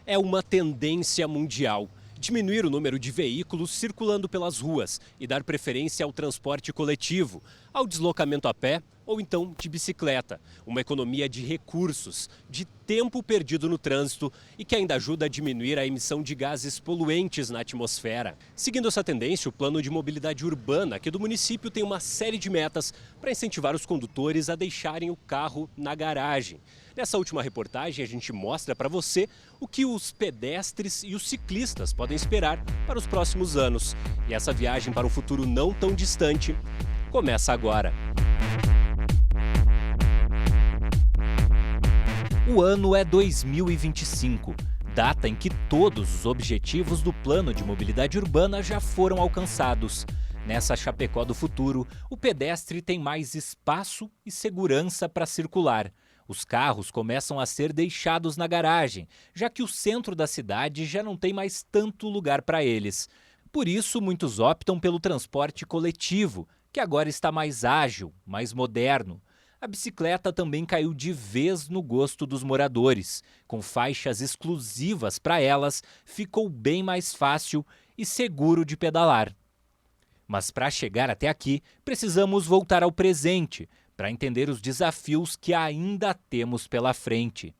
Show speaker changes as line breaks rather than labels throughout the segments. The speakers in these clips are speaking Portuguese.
É uma tendência mundial diminuir o número de veículos circulando pelas ruas e dar preferência ao transporte coletivo, ao deslocamento a pé ou então de bicicleta. Uma economia de recursos, de tempo perdido no trânsito e que ainda ajuda a diminuir a emissão de gases poluentes na atmosfera. Seguindo essa tendência, o Plano de Mobilidade Urbana aqui do município tem uma série de metas para incentivar os condutores a deixarem o carro na garagem. Nessa última reportagem, a gente mostra para você o que os pedestres e os ciclistas podem esperar para os próximos anos. E essa viagem para um futuro não tão distante começa agora. O ano é 2025, data em que todos os objetivos do Plano de Mobilidade Urbana já foram alcançados. Nessa Chapecó do futuro, o pedestre tem mais espaço e segurança para circular. Os carros começam a ser deixados na garagem, já que o centro da cidade já não tem mais tanto lugar para eles. Por isso, muitos optam pelo transporte coletivo, que agora está mais ágil, mais moderno. A bicicleta também caiu de vez no gosto dos moradores. Com faixas exclusivas para elas, ficou bem mais fácil e seguro de pedalar. Mas para chegar até aqui, precisamos voltar ao presente, para entender os desafios que ainda temos pela frente.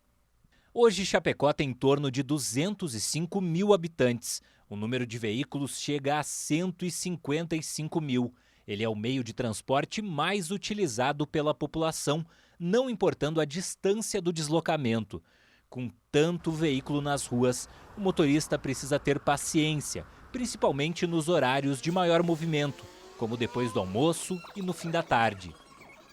Hoje, Chapecó tem em torno de 205 mil habitantes. O número de veículos chega a 155 mil. Ele é o meio de transporte mais utilizado pela população, não importando a distância do deslocamento. Com tanto veículo nas ruas, o motorista precisa ter paciência, principalmente nos horários de maior movimento, como depois do almoço e no fim da tarde.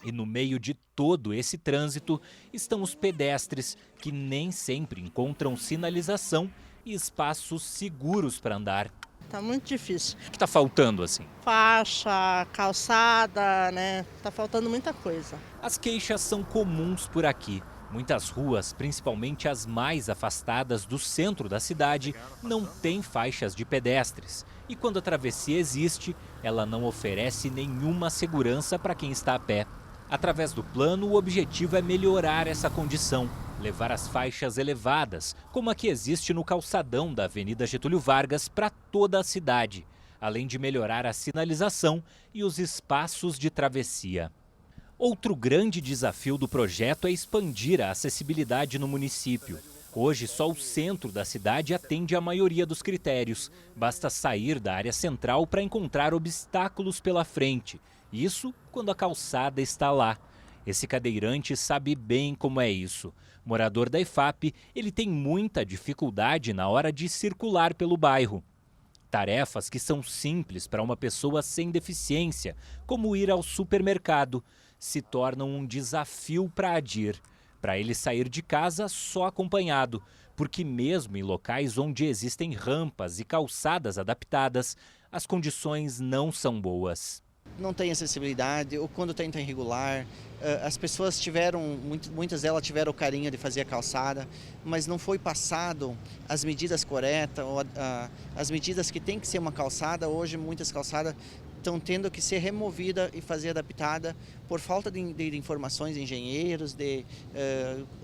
E no meio de todo esse trânsito estão os pedestres, que nem sempre encontram sinalização e espaços seguros para andar.
Tá muito difícil.
O que está faltando assim?
Faixa, calçada, né? Tá faltando muita coisa.
As queixas são comuns por aqui. Muitas ruas, principalmente as mais afastadas do centro da cidade, não têm faixas de pedestres. E quando a travessia existe, ela não oferece nenhuma segurança para quem está a pé. Através do plano, o objetivo é melhorar essa condição, levar as faixas elevadas, como a que existe no calçadão da Avenida Getúlio Vargas, para toda a cidade, além de melhorar a sinalização e os espaços de travessia. Outro grande desafio do projeto é expandir a acessibilidade no município. Hoje, só o centro da cidade atende à maioria dos critérios. Basta sair da área central para encontrar obstáculos pela frente. Isso quando a calçada está lá. Esse cadeirante sabe bem como é isso. Morador da EFAP, ele tem muita dificuldade na hora de circular pelo bairro. Tarefas que são simples para uma pessoa sem deficiência, como ir ao supermercado, se tornam um desafio para Adir. Para ele sair de casa só acompanhado, porque mesmo em locais onde existem rampas e calçadas adaptadas, as condições não são boas.
Não tem acessibilidade, ou quando tem, tá irregular. As pessoas muitas delas tiveram o carinho de fazer a calçada, mas não foi passado as medidas corretas, ou as medidas que tem que ser uma calçada. Hoje muitas calçadas estão tendo que ser removida e fazer adaptada por falta de informações de engenheiros, de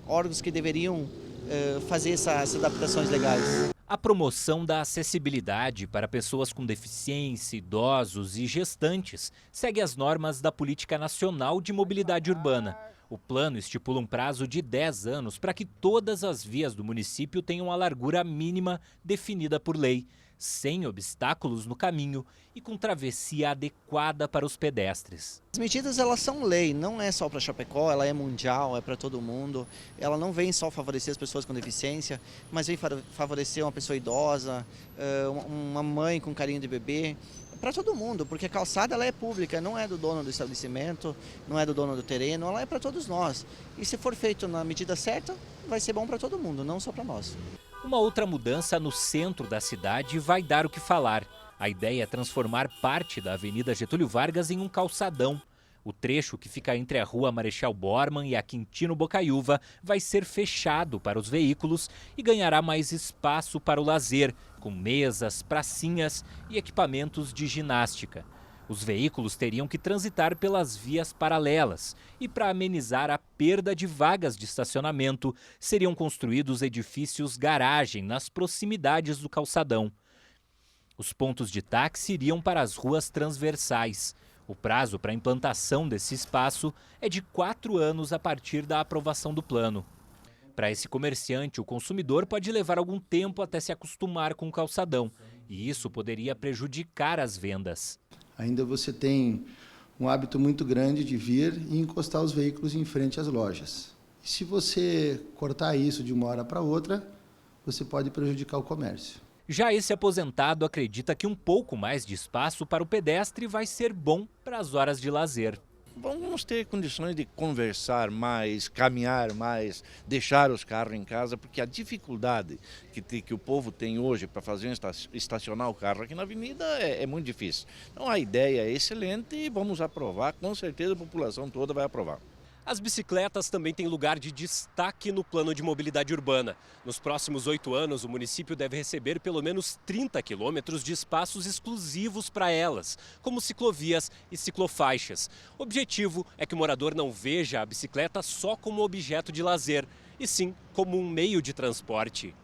órgãos que deveriam fazer essas adaptações legais.
A promoção da acessibilidade para pessoas com deficiência, idosos e gestantes segue as normas da Política Nacional de Mobilidade Urbana. O plano estipula um prazo de 10 anos para que todas as vias do município tenham a largura mínima definida por lei, sem obstáculos no caminho e com travessia adequada para os pedestres.
As medidas, elas são lei, não é só para Chapecó, ela é mundial, é para todo mundo. Ela não vem só favorecer as pessoas com deficiência, mas vem favorecer uma pessoa idosa, uma mãe com carinho de bebê, para todo mundo, porque a calçada ela é pública, não é do dono do estabelecimento, não é do dono do terreno, ela é para todos nós. E se for feito na medida certa, vai ser bom para todo mundo, não só para nós.
Uma outra mudança no centro da cidade vai dar o que falar. A ideia é transformar parte da Avenida Getúlio Vargas em um calçadão. O trecho que fica entre a Rua Marechal Bormann e a Quintino Bocaiúva vai ser fechado para os veículos e ganhará mais espaço para o lazer, com mesas, pracinhas e equipamentos de ginástica. Os veículos teriam que transitar pelas vias paralelas e, para amenizar a perda de vagas de estacionamento, seriam construídos edifícios garagem nas proximidades do calçadão. Os pontos de táxi iriam para as ruas transversais. O prazo para a implantação desse espaço é de 4 anos a partir da aprovação do plano. Para esse comerciante, o consumidor pode levar algum tempo até se acostumar com o calçadão, e isso poderia prejudicar as vendas.
Ainda você tem um hábito muito grande de vir e encostar os veículos em frente às lojas. E se você cortar isso de uma hora para outra, você pode prejudicar o comércio.
Já esse aposentado acredita que um pouco mais de espaço para o pedestre vai ser bom para as horas de lazer.
Vamos ter condições de conversar mais, caminhar mais, deixar os carros em casa, porque a dificuldade que o povo tem hoje para estacionar o carro aqui na avenida é muito difícil. Então a ideia é excelente e vamos aprovar, com certeza a população toda vai aprovar.
As bicicletas também têm lugar de destaque no plano de mobilidade urbana. Nos próximos 8 anos, o município deve receber pelo menos 30 quilômetros de espaços exclusivos para elas, como ciclovias e ciclofaixas. O objetivo é que o morador não veja a bicicleta só como objeto de lazer, e sim como um meio de transporte.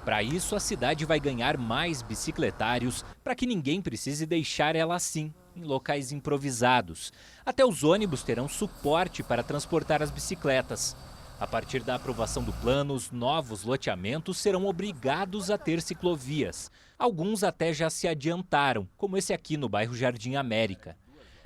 Para isso, a cidade vai ganhar mais bicicletários para que ninguém precise deixar ela assim, em locais improvisados. Até os ônibus terão suporte para transportar as bicicletas. A partir da aprovação do plano, os novos loteamentos serão obrigados a ter ciclovias. Alguns até já se adiantaram, como esse aqui no bairro Jardim América.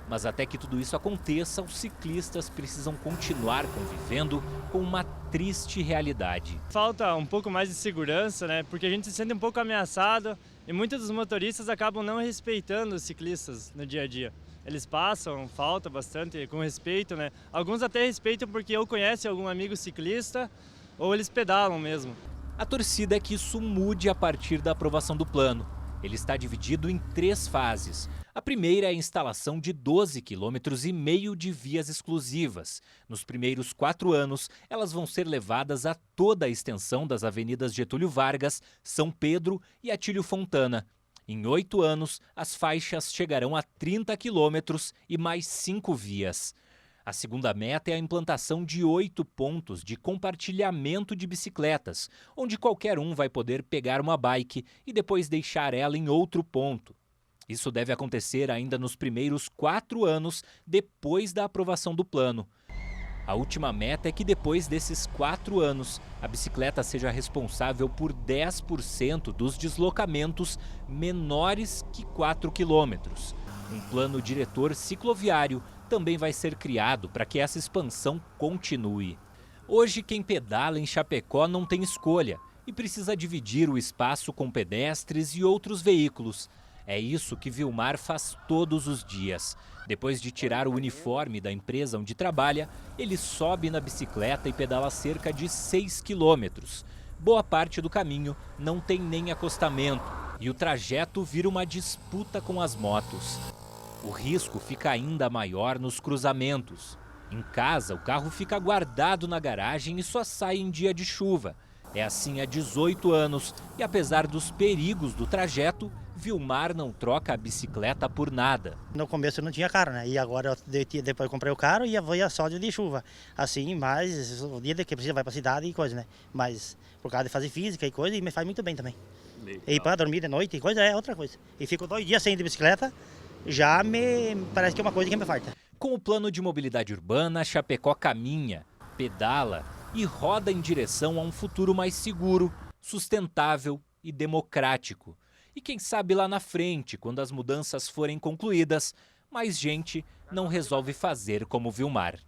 Mas até que tudo isso aconteça, os ciclistas precisam continuar convivendo com uma triste realidade.
Falta um pouco mais de segurança, né? Porque a gente se sente um pouco ameaçado e muitos dos motoristas acabam não respeitando os ciclistas no dia a dia. Eles passam, falta bastante com respeito, né? Alguns até respeitam porque ou conhecem algum amigo ciclista ou eles pedalam mesmo.
A torcida é que isso mude a partir da aprovação do plano. Ele está dividido em 3 fases. A primeira é a instalação de 12,5 km de vias exclusivas. Nos primeiros 4 anos, elas vão ser levadas a toda a extensão das avenidas Getúlio Vargas, São Pedro e Atílio Fontana. Em 8 anos, as faixas chegarão a 30 km e mais 5 vias. A segunda meta é a implantação de 8 pontos de compartilhamento de bicicletas, onde qualquer um vai poder pegar uma bike e depois deixar ela em outro ponto. Isso deve acontecer ainda nos primeiros 4 anos depois da aprovação do plano. A última meta é que depois desses 4 anos, a bicicleta seja responsável por 10% dos deslocamentos menores que 4 quilômetros. Um plano diretor cicloviário também vai ser criado para que essa expansão continue. Hoje, quem pedala em Chapecó não tem escolha e precisa dividir o espaço com pedestres e outros veículos. É isso que Vilmar faz todos os dias. Depois de tirar o uniforme da empresa onde trabalha, ele sobe na bicicleta e pedala cerca de 6 quilômetros. Boa parte do caminho não tem nem acostamento e o trajeto vira uma disputa com as motos. O risco fica ainda maior nos cruzamentos. Em casa, o carro fica guardado na garagem e só sai em dia de chuva. É assim há 18 anos e, apesar dos perigos do trajeto, Vilmar não troca a bicicleta por nada.
No começo eu não tinha carro, né? E agora, depois eu comprei o carro e ia só de chuva. Assim, mas o dia que precisa vai para a cidade e coisa, né? Mas por causa de fazer física e coisa, e me faz muito bem também. E para dormir de noite e coisa é outra coisa. E fico 2 dias sem de bicicleta, já me parece que é uma coisa que me falta.
Com o plano de mobilidade urbana, Chapecó caminha, pedala e roda em direção a um futuro mais seguro, sustentável e democrático. E quem sabe lá na frente, quando as mudanças forem concluídas, mais gente não resolve fazer como Vilmar.